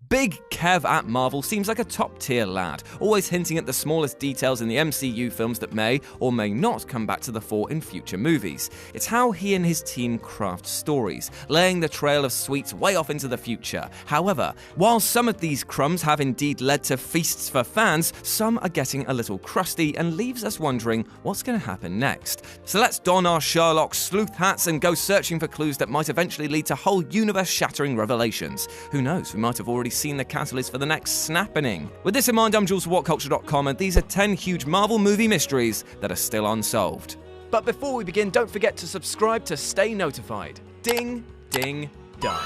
Big Kev at Marvel seems like a top-tier lad, always hinting at the smallest details in the MCU films that may or may not come back to the fore in future movies. It's how he and his team craft stories, laying the trail of sweets way off into the future. However, while some of these crumbs have indeed led to feasts for fans, some are getting a little crusty and leaves us wondering what's going to happen next. So let's don our Sherlock sleuth hats and go searching for clues that might eventually lead to whole universe-shattering revelations. Who knows, we might have already seen the catalyst for the next snapping. With this in mind, I'm Jules for WhatCulture.com, and these are 10 huge Marvel movie mysteries that are still unsolved. But before we begin, don't forget to subscribe to stay notified. Ding, ding, done.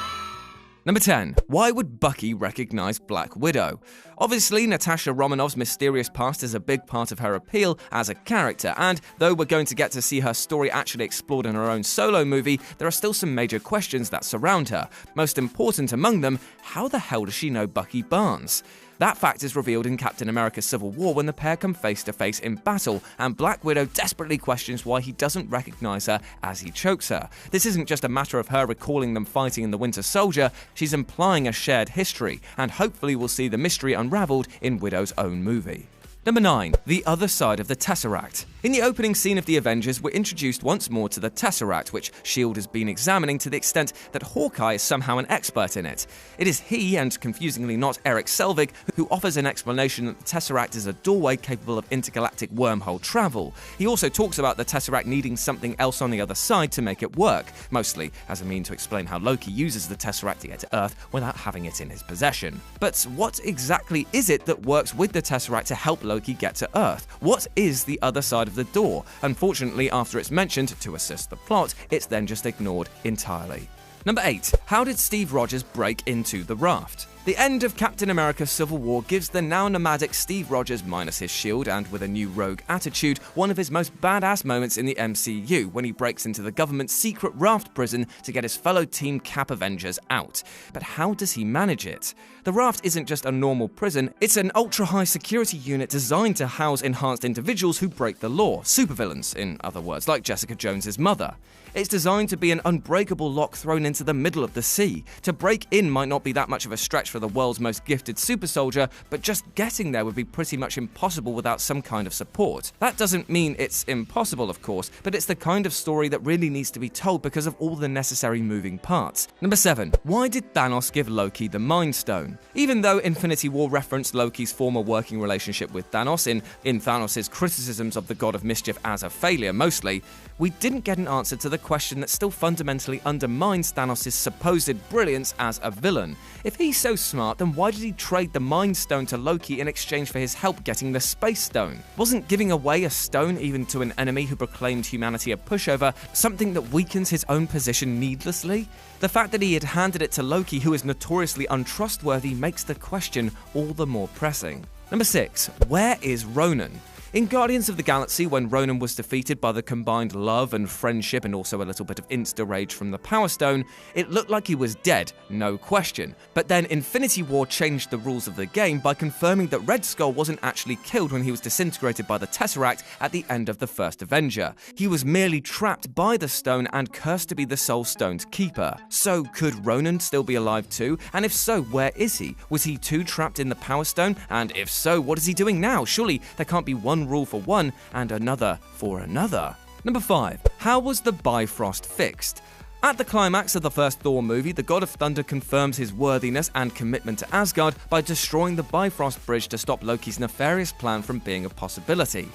Number 10. Why would Bucky recognize Black Widow? Obviously, Natasha Romanoff's mysterious past is a big part of her appeal as a character, and though we're going to get to see her story actually explored in her own solo movie, there are still some major questions that surround her. Most important among them, how the hell does she know Bucky Barnes? That fact is revealed in Captain America: Civil War when the pair come face to face in battle, and Black Widow desperately questions why he doesn't recognize her as he chokes her. This isn't just a matter of her recalling them fighting in the Winter Soldier, she's implying a shared history, and hopefully we'll see the mystery unraveled in Widow's own movie. Number 9. The other side of the Tesseract. In the opening scene of the Avengers, we're introduced once more to the Tesseract, which S.H.I.E.L.D. has been examining to the extent that Hawkeye is somehow an expert in it. It is he, and confusingly not Eric Selvig, who offers an explanation that the Tesseract is a doorway capable of intergalactic wormhole travel. He also talks about the Tesseract needing something else on the other side to make it work, mostly as a mean to explain how Loki uses the Tesseract to get to Earth without having it in his possession. But what exactly is it that works with the Tesseract to help Loki get to Earth? What is the other side of the door? Unfortunately, after it's mentioned to assist the plot, it's then just ignored entirely. Number 8. How did Steve Rogers break into the raft? The end of Captain America: Civil War gives the now nomadic Steve Rogers minus his shield and with a new rogue attitude one of his most badass moments in the MCU when he breaks into the government's secret raft prison to get his fellow Team Cap Avengers out. But how does he manage it? The raft isn't just a normal prison, it's an ultra-high security unit designed to house enhanced individuals who break the law, supervillains, in other words, like Jessica Jones's mother. It's designed to be an unbreakable lock thrown into the middle of the sea. To break in might not be that much of a stretch for the world's most gifted super soldier, but just getting there would be pretty much impossible without some kind of support. That doesn't mean it's impossible, of course, but it's the kind of story that really needs to be told because of all the necessary moving parts. Number 7. Why did Thanos give Loki the Mind Stone? Even though Infinity War referenced Loki's former working relationship with Thanos in Thanos' criticisms of the God of Mischief as a failure mostly, we didn't get an answer to the question that still fundamentally undermines Thanos' supposed brilliance as a villain. If he's so smart, then why did he trade the Mind Stone to Loki in exchange for his help getting the Space Stone? Wasn't giving away a stone even to an enemy who proclaimed humanity a pushover something that weakens his own position needlessly? The fact that he had handed it to Loki, who is notoriously untrustworthy, makes the question all the more pressing. Number 6. Where is Ronan? In Guardians of the Galaxy, when Ronan was defeated by the combined love and friendship and also a little bit of insta-rage from the Power Stone, it looked like he was dead, no question. But then Infinity War changed the rules of the game by confirming that Red Skull wasn't actually killed when he was disintegrated by the Tesseract at the end of the first Avenger. He was merely trapped by the stone and cursed to be the Soul Stone's keeper. So could Ronan still be alive too? And if so, where is he? Was he too trapped in the Power Stone? And if so, what is he doing now? Surely there can't be one rule for one and another for another. Number 5. How was the Bifrost fixed? At the climax of the first Thor movie, the God of Thunder confirms his worthiness and commitment to Asgard by destroying the Bifrost Bridge to stop Loki's nefarious plan from being a possibility.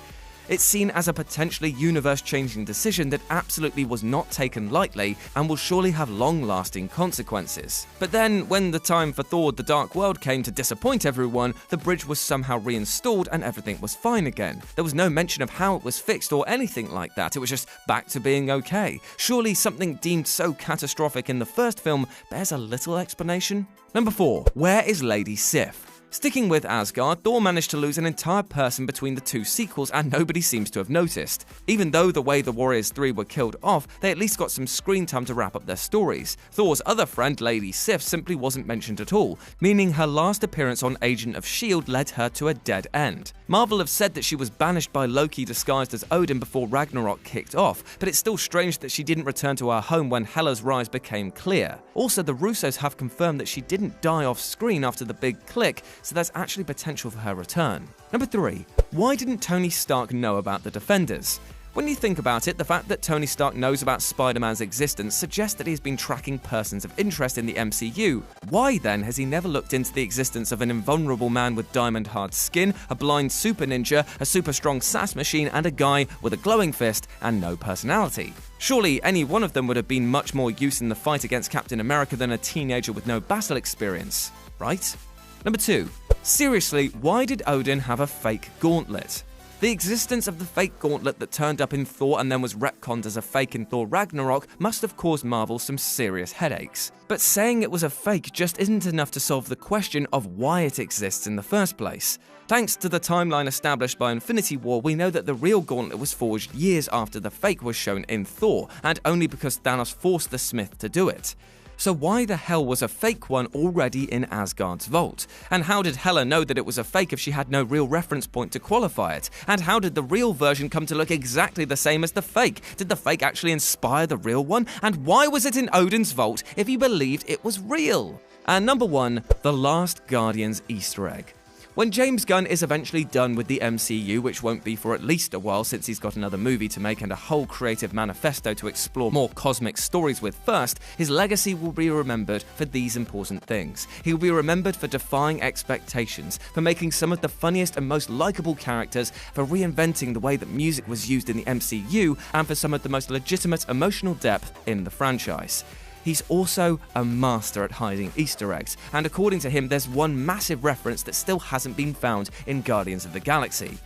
It's seen as a potentially universe-changing decision that absolutely was not taken lightly and will surely have long-lasting consequences. But then, when the time for Thor: The Dark World came to disappoint everyone, the bridge was somehow reinstalled and everything was fine again. There was no mention of how it was fixed or anything like that, it was just back to being okay. Surely something deemed so catastrophic in the first film bears a little explanation? Number 4. Where is Lady Sif? Sticking with Asgard, Thor managed to lose an entire person between the two sequels and nobody seems to have noticed. Even though the way the Warriors 3 were killed off, they at least got some screen time to wrap up their stories. Thor's other friend, Lady Sif, simply wasn't mentioned at all, meaning her last appearance on Agent of S.H.I.E.L.D. led her to a dead end. Marvel have said that she was banished by Loki disguised as Odin before Ragnarok kicked off, but it's still strange that she didn't return to her home when Hela's rise became clear. Also, the Russos have confirmed that she didn't die off screen after the big click, so there's actually potential for her return. Number 3. Why didn't Tony Stark know about the Defenders? When you think about it, the fact that Tony Stark knows about Spider-Man's existence suggests that he's been tracking persons of interest in the MCU. Why then has he never looked into the existence of an invulnerable man with diamond-hard skin, a blind super ninja, a super strong SAS machine, and a guy with a glowing fist and no personality? Surely any one of them would have been much more use in the fight against Captain America than a teenager with no battle experience, right? Number 2. Seriously, why did Odin have a fake gauntlet? The existence of the fake gauntlet that turned up in Thor and then was retconned as a fake in Thor Ragnarok must have caused Marvel some serious headaches. But saying it was a fake just isn't enough to solve the question of why it exists in the first place. Thanks to the timeline established by Infinity War, we know that the real gauntlet was forged years after the fake was shown in Thor, and only because Thanos forced the Smith to do it. So why the hell was a fake one already in Asgard's vault? And how did Hela know that it was a fake if she had no real reference point to qualify it? And how did the real version come to look exactly the same as the fake? Did the fake actually inspire the real one? And why was it in Odin's vault if he believed it was real? And number 1, the Last Guardians Easter egg. When James Gunn is eventually done with the MCU, which won't be for at least a while since he's got another movie to make and a whole creative manifesto to explore more cosmic stories with first, his legacy will be remembered for these important things. He will be remembered for defying expectations, for making some of the funniest and most likable characters, for reinventing the way that music was used in the MCU, and for some of the most legitimate emotional depth in the franchise. He's also a master at hiding Easter eggs, and according to him, there's one massive reference that still hasn't been found in Guardians of the Galaxy.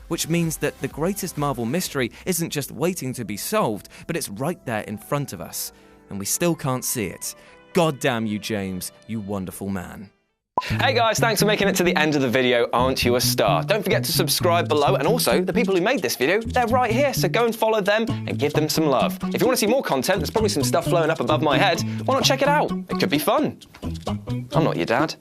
Which means that the greatest Marvel mystery isn't just waiting to be solved, but it's right there in front of us. And we still can't see it. God damn you, James, you wonderful man. Hey guys, thanks for making it to the end of the video. Aren't you a star? Don't forget to subscribe below, and also the people who made this video, they're right here, so go and follow them and give them some love. If you want to see more content, there's probably some stuff flowing up above my head. Why not check it out? It could be fun. I'm not your dad.